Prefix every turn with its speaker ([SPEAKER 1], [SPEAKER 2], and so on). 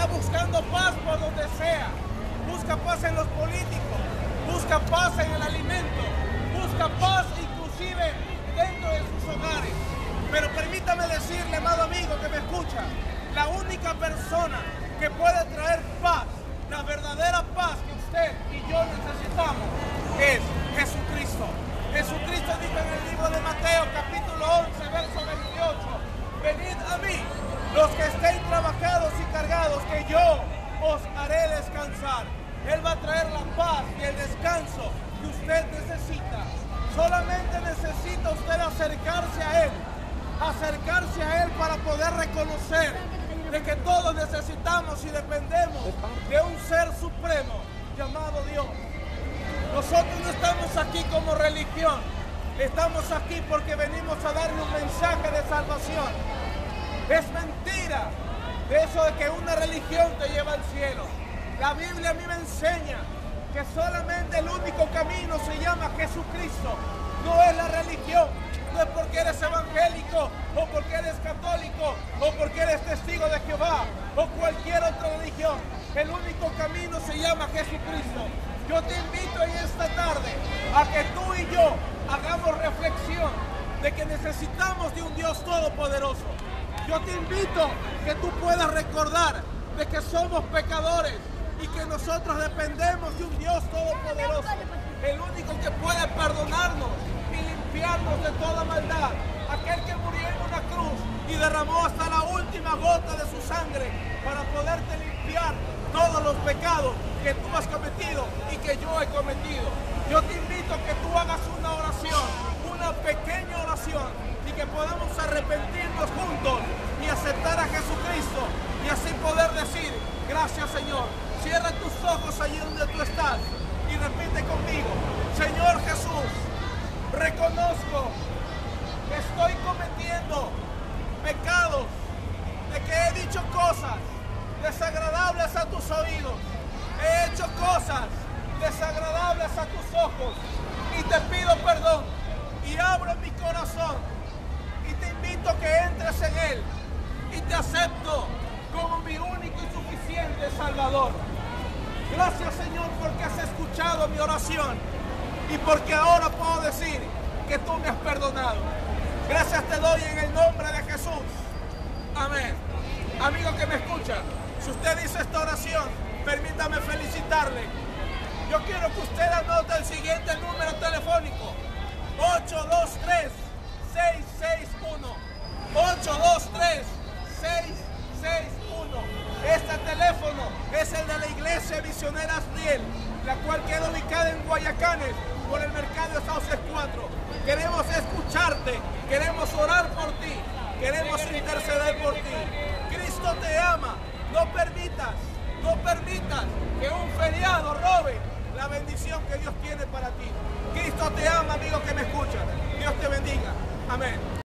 [SPEAKER 1] está buscando paz por donde sea. Busca paz en los políticos, busca paz en el alimento, busca paz inclusive dentro de sus hogares. Pero permítame decirle, amado amigo que me escucha, la única persona que puede traer paz, la verdadera paz que usted y yo necesitamos, es Jesucristo. Jesucristo dijo en el libro de Mateo, capítulo 11, verso 28, venid a mí, los que estén trabajados y cargados, que yo os haré descansar. Él va a traer la paz y el descanso que usted necesita. Solamente necesita usted acercarse a Él para poder reconocer de que todos necesitamos y dependemos de un ser supremo llamado Dios. Nosotros no estamos aquí como religión, estamos aquí porque venimos a darle un mensaje de salvación. Es mentira de eso de que una religión te lleva al cielo. La Biblia a mí me enseña que solamente el único camino se llama Jesucristo. No es la religión, no es porque eres evangélico o porque eres católico o porque eres testigo de Jehová o cualquier otra religión. El único camino se llama Jesucristo. Yo te invito en esta tarde a que tú y yo hagamos reflexión de que necesitamos de un Dios todopoderoso. Yo te invito que tú puedas recordar de que somos pecadores y que nosotros dependemos de un Dios todopoderoso, el único que puede perdonarnos y limpiarnos de toda maldad, aquel que murió en una cruz y derramó hasta la última gota de su sangre para poderte limpiar todos los pecados que tú has cometido y que yo he cometido. Yo te invito a que tú hagas una oración, una pequeña oración, y que podamos arrepentirnos juntos y aceptar a Jesucristo y así poder decir, gracias Señor. Cierra tus ojos allí donde tú estás y repite conmigo, Señor Jesús, reconozco que estoy cometiendo pecados, de que he dicho cosas desagradables a tus oídos, he hecho cosas desagradables a tus ojos y te pido perdón y abro mi corazón y te invito a que entres en él y te acepto como mi único y suficiente Salvador. Gracias Señor porque has escuchado mi oración y porque ahora puedo decir que tú me has perdonado. Gracias te doy en el nombre de Jesús. Amén. Amigo que me escucha, si usted dice esta oración, permítame felicitarle. Yo quiero que usted anote el siguiente número telefónico: 823-661. 823-661. Este teléfono es el de la Iglesia Misionera Asriel, la cual queda ubicada en Guayacanes, por el mercado de Sauces 4. Queremos escucharte, queremos orar por ti, queremos interceder por ti. Cristo te ama. No permitas que un feriado robe la bendición que Dios tiene para ti. Cristo te ama, amigo que me escucha. Dios te bendiga. Amén.